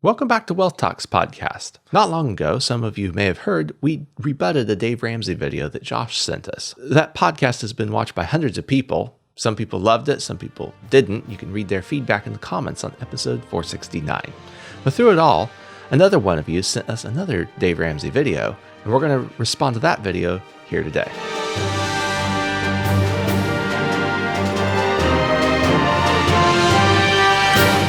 Welcome back to Wealth Talks podcast. Not long ago, some of you may have heard, we rebutted a Dave Ramsey video that Josh sent us. That podcast has been watched by hundreds of people. Some people loved it, some people didn't. You can read their feedback in the comments on episode 469. But through it all, another one of you sent us another Dave Ramsey video, and we're going to respond to that video here today.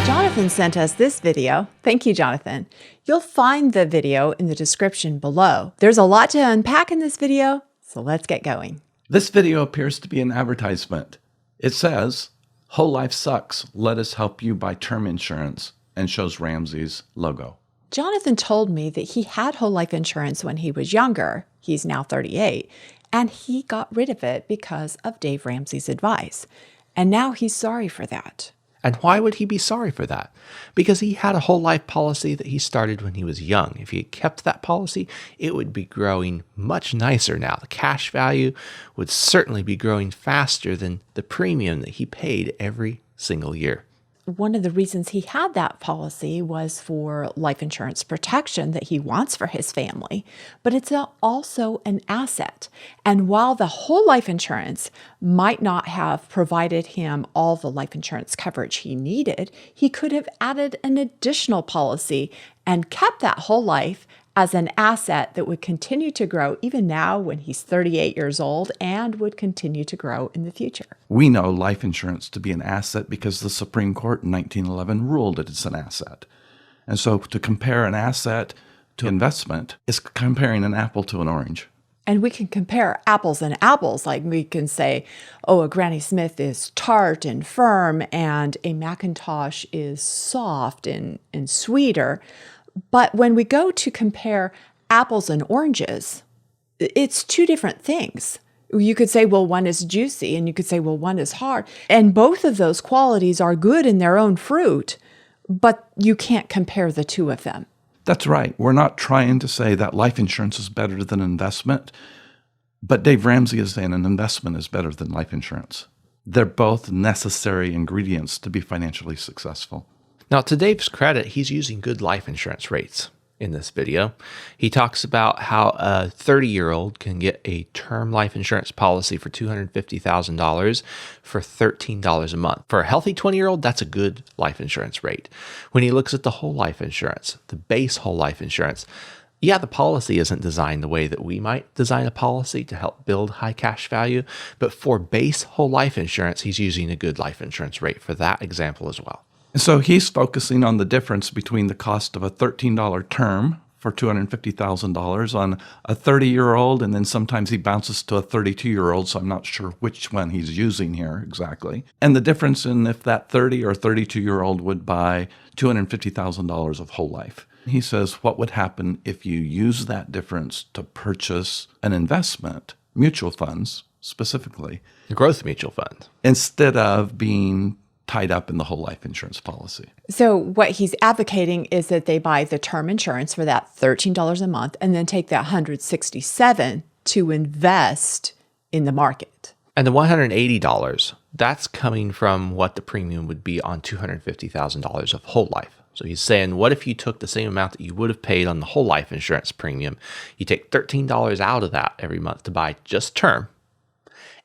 Jonathan sent us this video. Thank you, Jonathan. You'll find the video in the description below. There's a lot to unpack in this video, so let's get going. This video appears to be an advertisement. It says, "Whole life sucks. Let us help you buy term insurance," and shows Ramsey's logo. Jonathan told me that he had whole life insurance when he was younger. He's now 38, and he got rid of it because of Dave Ramsey's advice. And now he's sorry for that. And why would he be sorry for that? Because he had a whole life policy that he started when he was young. If he had kept that policy, it would be growing much nicer now. The cash value would certainly be growing faster than the premium that he paid every single year. One of the reasons he had that policy was for life insurance protection that he wants for his family, but it's also an asset. And while the whole life insurance might not have provided him all the life insurance coverage he needed, he could have added an additional policy and kept that whole life as an asset that would continue to grow even now when he's 38 years old and would continue to grow in the future. We know life insurance to be an asset because the Supreme Court in 1911 ruled that it's an asset. And so to compare an asset to investment is comparing an apple to an orange. And we can compare apples and apples. Like we can say, oh, a Granny Smith is tart and firm and a Macintosh is soft and sweeter. But when we go to compare apples and oranges, it's two different things. You could say, well, one is juicy, and you could say, well, one is hard. And both of those qualities are good in their own fruit, but you can't compare the two of them. That's right. We're not trying to say that life insurance is better than investment, but Dave Ramsey is saying an investment is better than life insurance. They're both necessary ingredients to be financially successful. Now, to Dave's credit, he's using good life insurance rates in this video. He talks about how a 30-year-old can get a term life insurance policy for $250,000 for $13 a month. For a healthy 20-year-old, that's a good life insurance rate. When he looks at the whole life insurance, the base whole life insurance, yeah, the policy isn't designed the way that we might design a policy to help build high cash value, but for base whole life insurance, he's using a good life insurance rate for that example as well. So he's focusing on the difference between the cost of a $13 term for $250,000 on a 30-year-old, and then sometimes he bounces to a 32-year-old, so I'm not sure which one he's using here exactly. And the difference in if that 30 or 32-year-old would buy $250,000 of whole life. He says, what would happen if you use that difference to purchase an investment, mutual funds specifically? A growth mutual fund. Instead of being tied up in the whole life insurance policy. So what he's advocating is that they buy the term insurance for that $13 a month and then take that $167 to invest in the market. And the $180, that's coming from what the premium would be on $250,000 of whole life. So he's saying, what if you took the same amount that you would have paid on the whole life insurance premium, you take $13 out of that every month to buy just term,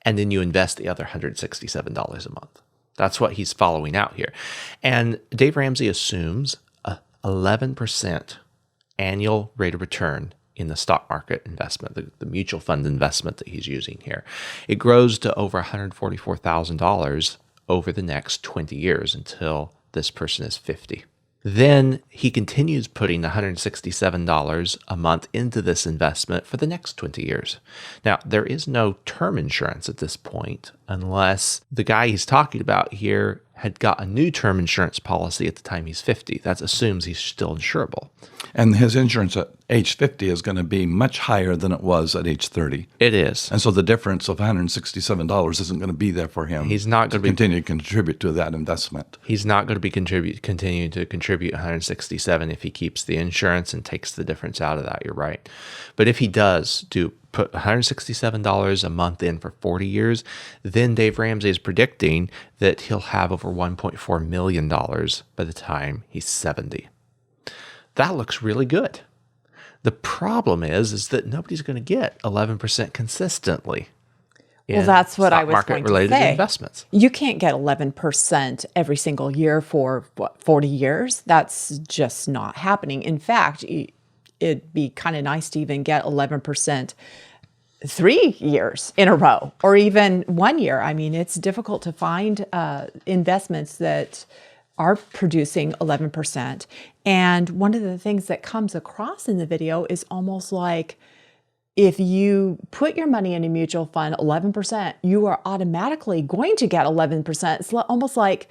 and then you invest the other $167 a month. That's what he's following out here. And Dave Ramsey assumes a 11% annual rate of return in the stock market investment, the mutual fund investment that he's using here. It grows to over $144,000 over the next 20 years until this person is 50. Then he continues putting $167 a month into this investment for the next 20 years. Now, there is no term insurance at this point unless the guy he's talking about here had got a new term insurance policy at the time he's 50. That assumes he's still insurable. And his insurance at age 50 is going to be much higher than it was at age 30. It is. And so the difference of $167 isn't going to be there for him. He's not going to continue to contribute to that investment. He's not going to be continuing to contribute $167 if he keeps the insurance and takes the difference out of that. You're right. But if he does put $167 a month in for 40 years, then Dave Ramsey is predicting that he'll have over $1.4 million by the time he's 70. That looks really good. The problem is that nobody's going to get 11% consistently. Well, that's what I was market going to related say. investments. You can't get 11% every single year for 40 years. That's just not happening. In fact, it'd be kind of nice to even get 11% 3 years in a row, or even 1 year. I mean, it's difficult to find investments that are producing 11%. And one of the things that comes across in the video is almost like, if you put your money in a mutual fund 11%, you are automatically going to get 11%. It's almost like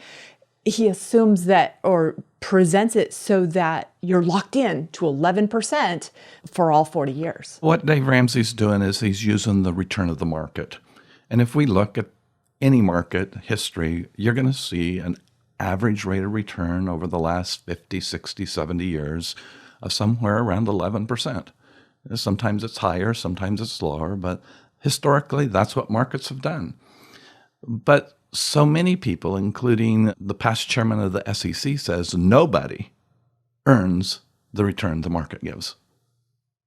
he assumes that, or presents it so that you're locked in to 11% for all 40 years. What Dave Ramsey's doing is he's using the return of the market. And if we look at any market history, you're going to see an average rate of return over the last 50, 60, 70 years of somewhere around 11%. Sometimes it's higher, sometimes it's lower, but historically, that's what markets have done. But so many people, including the past chairman of the SEC, says nobody earns the return the market gives.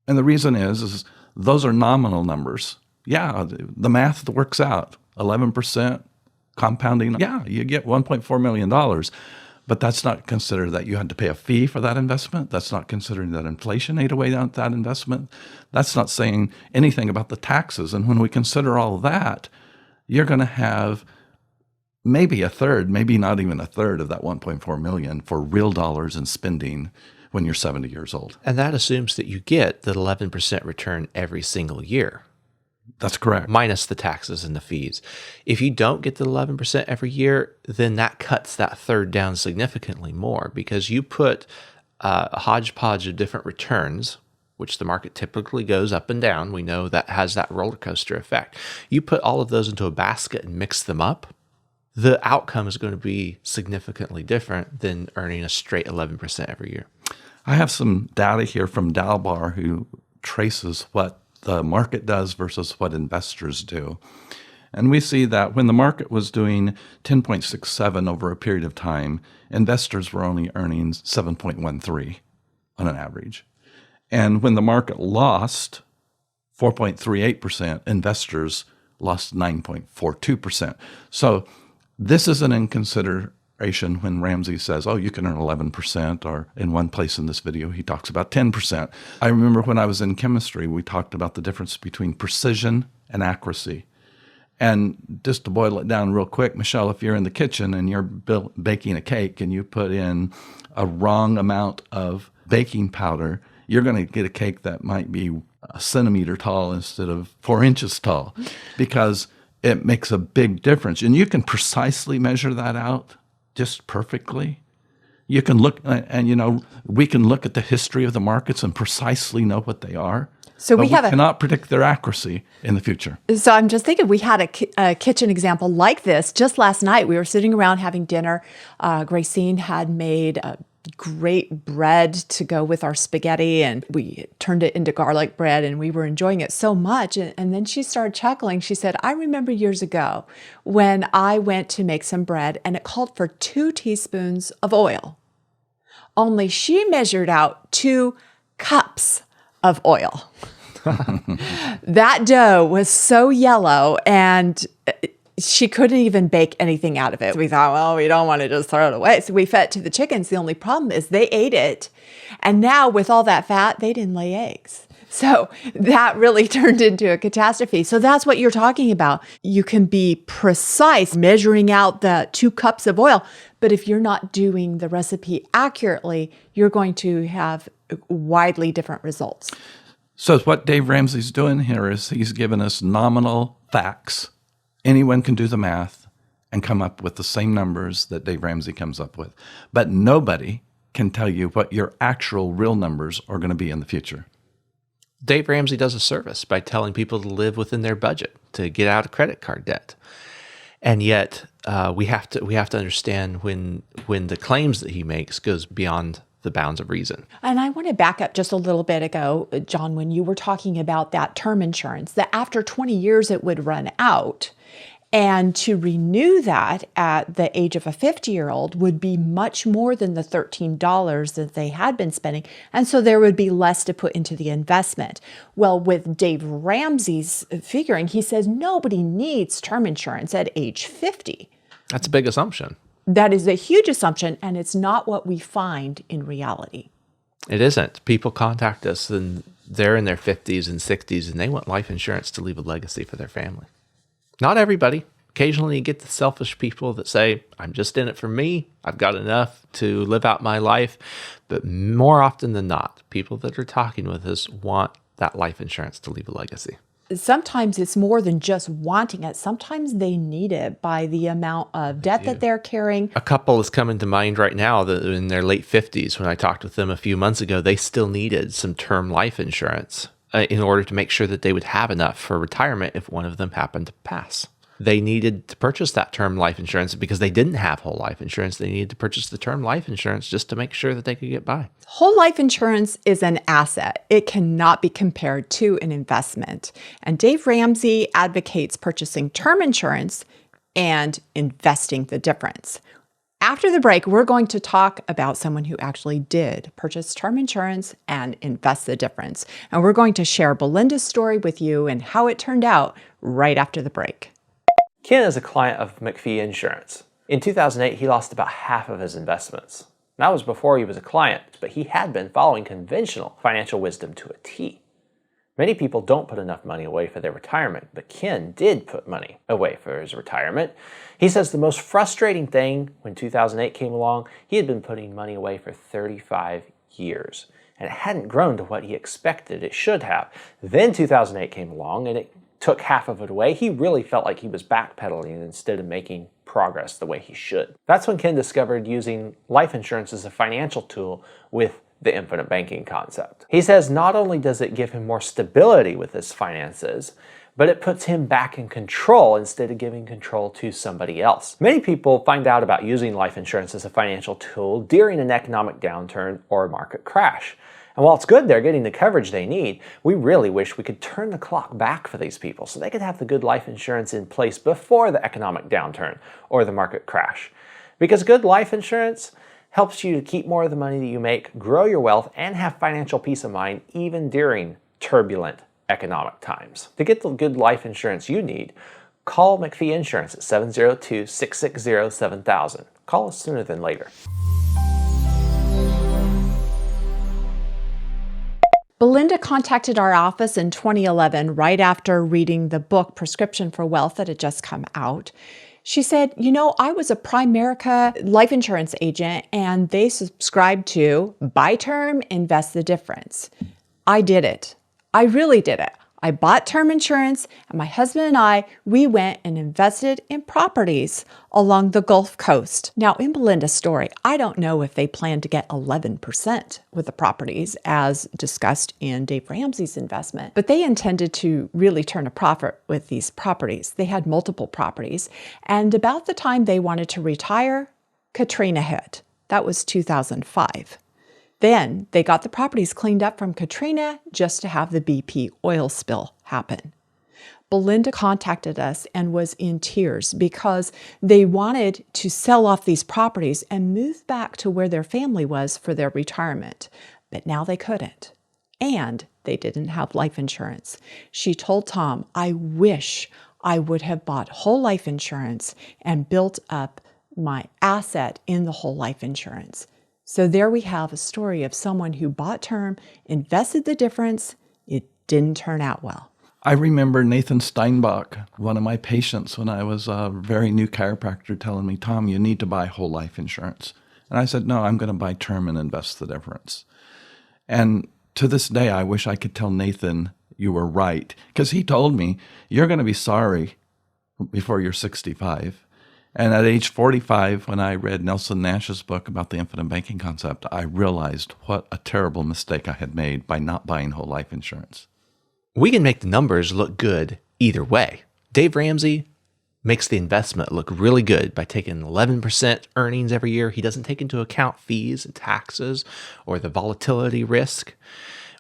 And the reason is those are nominal numbers. Yeah, the math works out. 11% compounding. Yeah, you get $1.4 million. But that's not considered that you had to pay a fee for that investment. That's not considering that inflation ate away at that investment. That's not saying anything about the taxes. And when we consider all that, you're going to have maybe a third, maybe not even a third of that 1.4 million for real dollars in spending when you're 70 years old. And that assumes that you get the 11% return every single year. That's correct. Minus the taxes and the fees. If you don't get the 11% every year, then that cuts that third down significantly more, because you put a hodgepodge of different returns, which the market typically goes up and down. We know that has that roller coaster effect. You put all of those into a basket and mix them up, the outcome is going to be significantly different than earning a straight 11% every year. I have some data here from Dalbar, who traces what the market does versus what investors do. And we see that when the market was doing 10.67 over a period of time, investors were only earning 7.13 on an average. And when the market lost 4.38%, investors lost 9.42%. So this isn't in consideration when Ramsey says, oh, you can earn 11%, or in one place in this video, he talks about 10%. I remember when I was in chemistry, we talked about the difference between precision and accuracy. And just to boil it down real quick, Michelle, if you're in the kitchen and you're baking a cake and you put in a wrong amount of baking powder, you're going to get a cake that might be a centimeter tall instead of 4 inches tall, because it makes a big difference. And you can precisely measure that out just perfectly. You can look, and we can look at the history of the markets and precisely know what they are. So we cannot predict their accuracy in the future. So I'm just thinking, we had a kitchen example like this just last night. We were sitting around having dinner. Gracine had made great bread to go with our spaghetti, and we turned it into garlic bread, and we were enjoying it so much. And then she started chuckling. She said, I remember years ago when I went to make some bread and it called for 2 teaspoons of oil. Only she measured out 2 cups of oil. That dough was so yellow, and she couldn't even bake anything out of it. We thought, well, we don't want to just throw it away. So we fed it to the chickens. The only problem is they ate it. And now with all that fat, they didn't lay eggs. So that really turned into a catastrophe. So that's what you're talking about. You can be precise measuring out the 2 cups of oil, but if you're not doing the recipe accurately, you're going to have widely different results. So what Dave Ramsey's doing here is he's given us nominal facts. Anyone can do the math and come up with the same numbers that Dave Ramsey comes up with. But nobody can tell you what your actual real numbers are going to be in the future. Dave Ramsey does a service by telling people to live within their budget, to get out of credit card debt. And yet we have to understand when the claims that he makes goes beyond the bounds of reason. And I want to back up just a little bit ago, John, when you were talking about that term insurance, that after 20 years it would run out. And to renew that at the age of a 50-year-old would be much more than the $13 that they had been spending. And so there would be less to put into the investment. Well, with Dave Ramsey's figuring, he says nobody needs term insurance at age 50. That's a big assumption. That is a huge assumption, and it's not what we find in reality. It isn't. People contact us and they're in their 50s and 60s and they want life insurance to leave a legacy for their family. Not everybody. Occasionally you get the selfish people that say, I'm just in it for me. I've got enough to live out my life. But more often than not, people that are talking with us want that life insurance to leave a legacy. Sometimes it's more than just wanting it. Sometimes they need it by the amount of debt that they're carrying. A couple is coming to mind right now that in their late 50s, when I talked with them a few months ago, they still needed some term life insurance in order to make sure that they would have enough for retirement if one of them happened to pass. They needed to purchase that term life insurance because they didn't have whole life insurance. They needed to purchase the term life insurance just to make sure that they could get by. Whole life insurance is an asset. It cannot be compared to an investment. And Dave Ramsey advocates purchasing term insurance and investing the difference. After the break, we're going to talk about someone who actually did purchase term insurance and invest the difference. And we're going to share Belinda's story with you and how it turned out right after the break. Ken is a client of McPhee Insurance. In 2008, he lost about half of his investments. That was before he was a client, but he had been following conventional financial wisdom to a T. Many people don't put enough money away for their retirement, but Ken did put money away for his retirement. He says the most frustrating thing when 2008 came along, he had been putting money away for 35 years, and it hadn't grown to what he expected it should have. Then 2008 came along, and it took half of it away. He really felt like he was backpedaling instead of making progress the way he should. That's when Ken discovered using life insurance as a financial tool with the infinite banking concept. He says not only does it give him more stability with his finances, but it puts him back in control instead of giving control to somebody else. Many people find out about using life insurance as a financial tool during an economic downturn or a market crash. And while it's good they're getting the coverage they need, we really wish we could turn the clock back for these people so they could have the good life insurance in place before the economic downturn or the market crash. Because good life insurance helps you to keep more of the money that you make, grow your wealth, and have financial peace of mind even during turbulent economic times. To get the good life insurance you need, call McPhee Insurance at 702-660-7000. Call us sooner than later. Belinda contacted our office in 2011 right after reading the book Prescription for Wealth that had just come out. She said, I was a Primerica life insurance agent and they subscribed to buy term, invest the difference. I did it. I really did it. I bought term insurance and my husband and I, we went and invested in properties along the Gulf Coast. Now, in Belinda's story, I don't know if they planned to get 11% with the properties as discussed in Dave Ramsey's investment, but they intended to really turn a profit with these properties. They had multiple properties, and about the time they wanted to retire, Katrina hit. That was 2005. Then they got the properties cleaned up from Katrina just to have the BP oil spill happen. Belinda contacted us and was in tears because they wanted to sell off these properties and move back to where their family was for their retirement. But now they couldn't. And they didn't have life insurance. She told Tom, I wish I would have bought whole life insurance and built up my asset in the whole life insurance. So there we have a story of someone who bought term, invested the difference. It didn't turn out well. I remember Nathan Steinbach, one of my patients when I was a very new chiropractor, telling me, Tom, you need to buy whole life insurance. And I said, no, I'm going to buy term and invest the difference. And to this day, I wish I could tell Nathan you were right, because he told me, you're going to be sorry before you're 65. And at age 45, when I read Nelson Nash's book about the infinite banking concept, I realized what a terrible mistake I had made by not buying whole life insurance. We can make the numbers look good either way. Dave Ramsey makes the investment look really good by taking 11% earnings every year. He doesn't take into account fees and taxes or the volatility risk.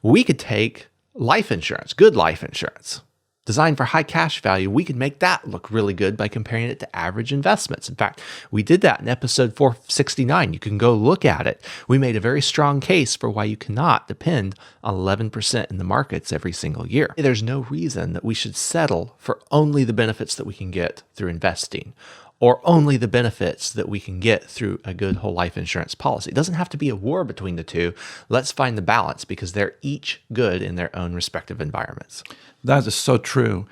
We could take life insurance, good life insurance, designed for high cash value, we can make that look really good by comparing it to average investments. In fact, we did that in episode 469. You can go look at it. We made a very strong case for why you cannot depend on 11% in the markets every single year. There's no reason that we should settle for only the benefits that we can get through investing, or only the benefits that we can get through a good whole life insurance policy. It doesn't have to be a war between the two. Let's find the balance because they're each good in their own respective environments. That is so true.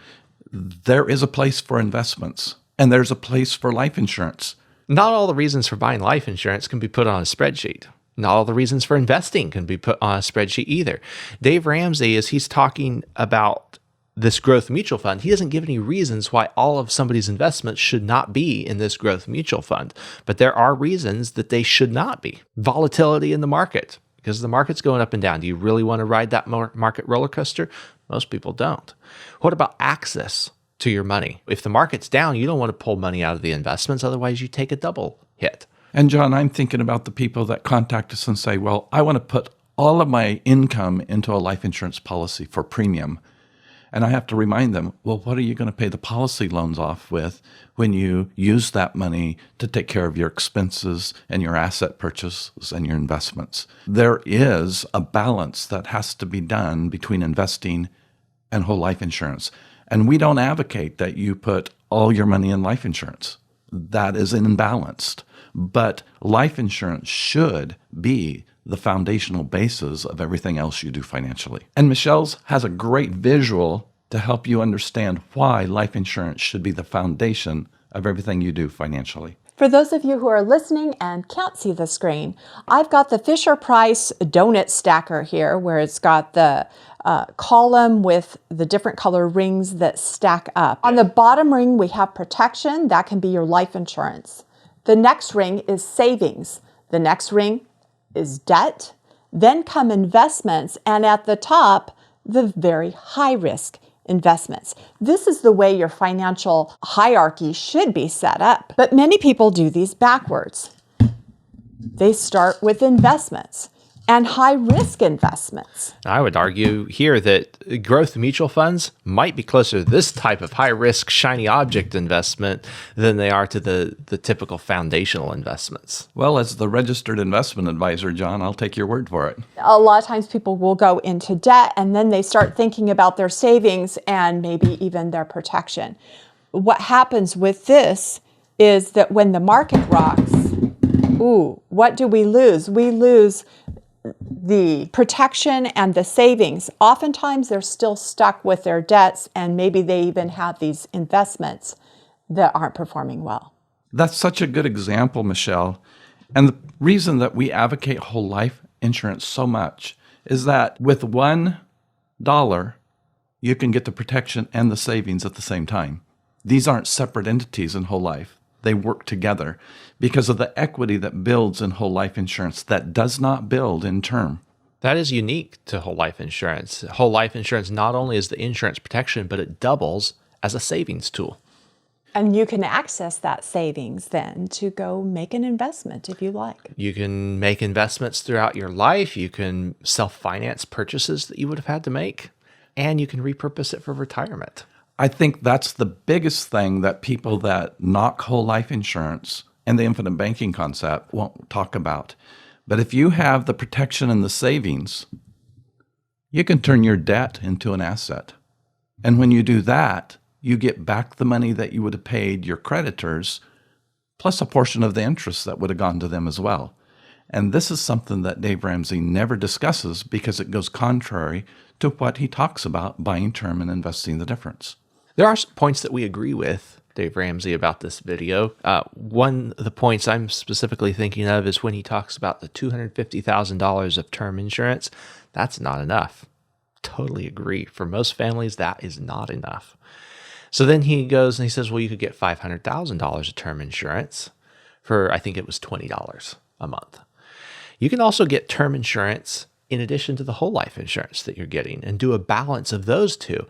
There is a place for investments, and there's a place for life insurance. Not all the reasons for buying life insurance can be put on a spreadsheet. Not all the reasons for investing can be put on a spreadsheet either. Dave Ramsey, as he's talking about this growth mutual fund, he doesn't give any reasons why all of somebody's investments should not be in this growth mutual fund. But there are reasons that they should not be. Volatility in the market, because the market's going up and down. Do you really want to ride that market roller coaster? Most people don't. What about access to your money? If the market's down, you don't want to pull money out of the investments. Otherwise, you take a double hit. And John, I'm thinking about the people that contact us and say, well, I want to put all of my income into a life insurance policy for premium. And I have to remind them, well, what are you going to pay the policy loans off with when you use that money to take care of your expenses and your asset purchases and your investments? There is a balance that has to be done between investing and whole life insurance. And we don't advocate that you put all your money in life insurance. That is imbalanced. But life insurance should be the foundational basis of everything else you do financially. And Michelle's has a great visual to help you understand why life insurance should be the foundation of everything you do financially. For those of you who are listening and can't see the screen, I've got the Fisher-Price donut stacker here where it's got the column with the different color rings that stack up. On the bottom ring, we have protection. That can be your life insurance. The next ring is savings. The next ring is debt. Then come investments. And at the top, the very high risk investments. This is the way your financial hierarchy should be set up. But many people do these backwards. They start with investments and high-risk investments. I would argue here that growth mutual funds might be closer to this type of high-risk, shiny object investment than they are to the typical foundational investments. Well, as the registered investment advisor, John, I'll take your word for it. A lot of times people will go into debt and then they start thinking about their savings and maybe even their protection. What happens with this is that when the market rocks, what do we lose? We lose the protection and the savings. Oftentimes they're still stuck with their debts and maybe they even have these investments that aren't performing well. That's such a good example, Michelle. And the reason that we advocate whole life insurance so much is that with $1, you can get the protection and the savings at the same time. These aren't separate entities in whole life. They work together because of the equity that builds in whole life insurance that does not build in term. That is unique to whole life insurance. Whole life insurance not only is the insurance protection, but it doubles as a savings tool. And you can access that savings then to go make an investment if you like. You can make investments throughout your life. You can self-finance purchases that you would have had to make, and you can repurpose it for retirement. I think that's the biggest thing that people that knock whole life insurance and the infinite banking concept won't talk about. But if you have the protection and the savings, you can turn your debt into an asset. And when you do that, you get back the money that you would have paid your creditors, plus a portion of the interest that would have gone to them as well. And this is something that Dave Ramsey never discusses because it goes contrary to what he talks about buying term and investing the difference. There are some points that we agree with Dave Ramsey about this video. One of the points I'm specifically thinking of is when he talks about the $250,000 of term insurance. That's not enough. Totally agree. For most families, that is not enough. So then he goes and he says, well, you could get $500,000 of term insurance for, I think it was $20 a month. You can also get term insurance in addition to the whole life insurance that you're getting and do a balance of those two.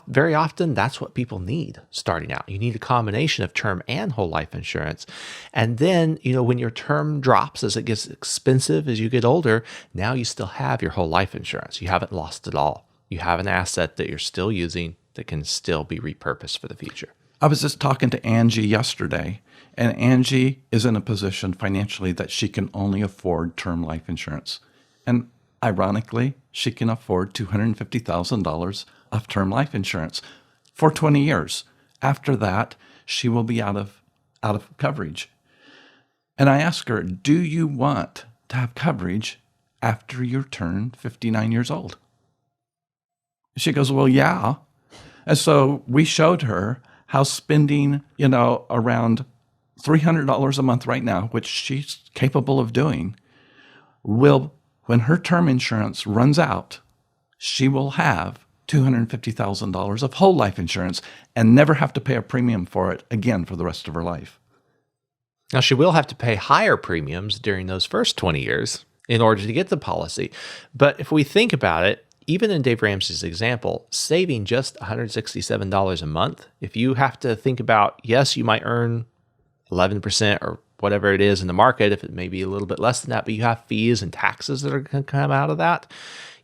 Very often, that's what people need starting out. You need a combination of term and whole life insurance. And then, when your term drops as it gets expensive as you get older, now you still have your whole life insurance. You haven't lost it all. You have an asset that you're still using that can still be repurposed for the future. I was just talking to Angie yesterday, and Angie is in a position financially that she can only afford term life insurance. And ironically, she can afford $250,000 of term life insurance for 20 years. After that, she will be out of coverage. And I asked her, do you want to have coverage after you turn 59 years old? She goes, well, yeah. And so we showed her how spending, around $300 a month right now, which she's capable of doing, will, when her term insurance runs out, she will have $250,000 of whole life insurance and never have to pay a premium for it again for the rest of her life. Now, she will have to pay higher premiums during those first 20 years in order to get the policy. But if we think about it, even in Dave Ramsey's example, saving just $167 a month, if you have to think about, yes, you might earn 11% or whatever it is in the market, if it may be a little bit less than that, but you have fees and taxes that are going to come out of that,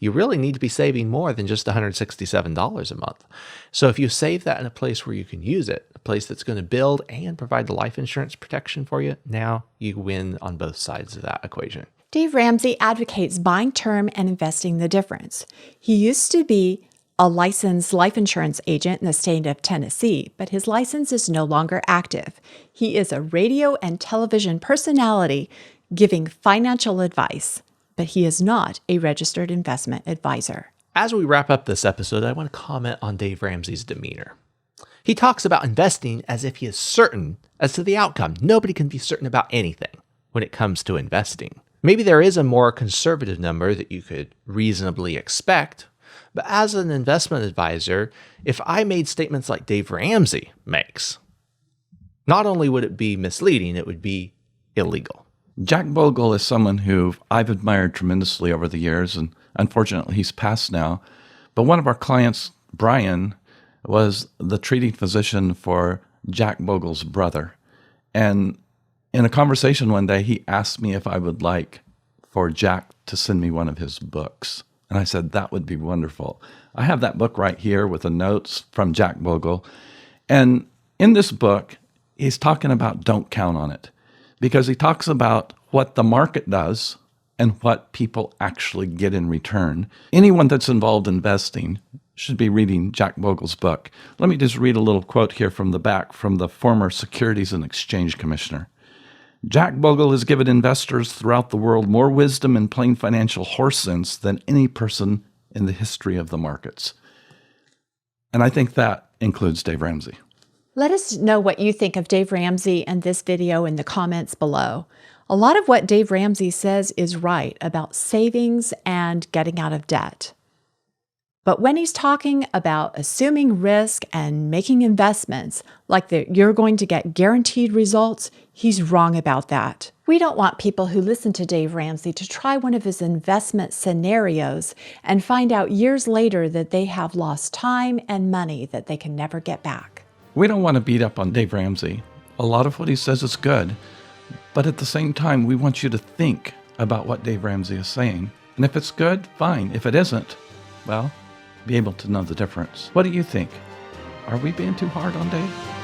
you really need to be saving more than just $167 a month. So if you save that in a place where you can use it, a place that's going to build and provide the life insurance protection for you, now you win on both sides of that equation. Dave Ramsey advocates buying term and investing the difference. He used to be a licensed life insurance agent in the state of Tennessee, but his license is no longer active. He is a radio and television personality giving financial advice, but he is not a registered investment advisor. As we wrap up this episode, I want to comment on Dave Ramsey's demeanor. He talks about investing as if he is certain as to the outcome. Nobody can be certain about anything when it comes to investing. Maybe there is a more conservative number that you could reasonably expect, but as an investment advisor, if I made statements like Dave Ramsey makes, not only would it be misleading, it would be illegal. Jack Bogle is someone who I've admired tremendously over the years, and unfortunately he's passed now. But one of our clients, Brian, was the treating physician for Jack Bogle's brother. And in a conversation one day, he asked me if I would like for Jack to send me one of his books. And I said, that would be wonderful. I have that book right here with the notes from Jack Bogle. And in this book, he's talking about don't count on it, because he talks about what the market does and what people actually get in return. Anyone that's involved in investing should be reading Jack Bogle's book. Let me just read a little quote here from the back from the former Securities and Exchange Commissioner. Jack Bogle has given investors throughout the world more wisdom and plain financial horse sense than any person in the history of the markets. And I think that includes Dave Ramsey. Let us know what you think of Dave Ramsey and this video in the comments below. A lot of what Dave Ramsey says is right about savings and getting out of debt. But when he's talking about assuming risk and making investments like you're going to get guaranteed results, he's wrong about that. We don't want people who listen to Dave Ramsey to try one of his investment scenarios and find out years later that they have lost time and money that they can never get back. We don't want to beat up on Dave Ramsey. A lot of what he says is good, but at the same time, we want you to think about what Dave Ramsey is saying. And if it's good, fine. If it isn't, well, be able to know the difference. What do you think? Are we being too hard on Dave?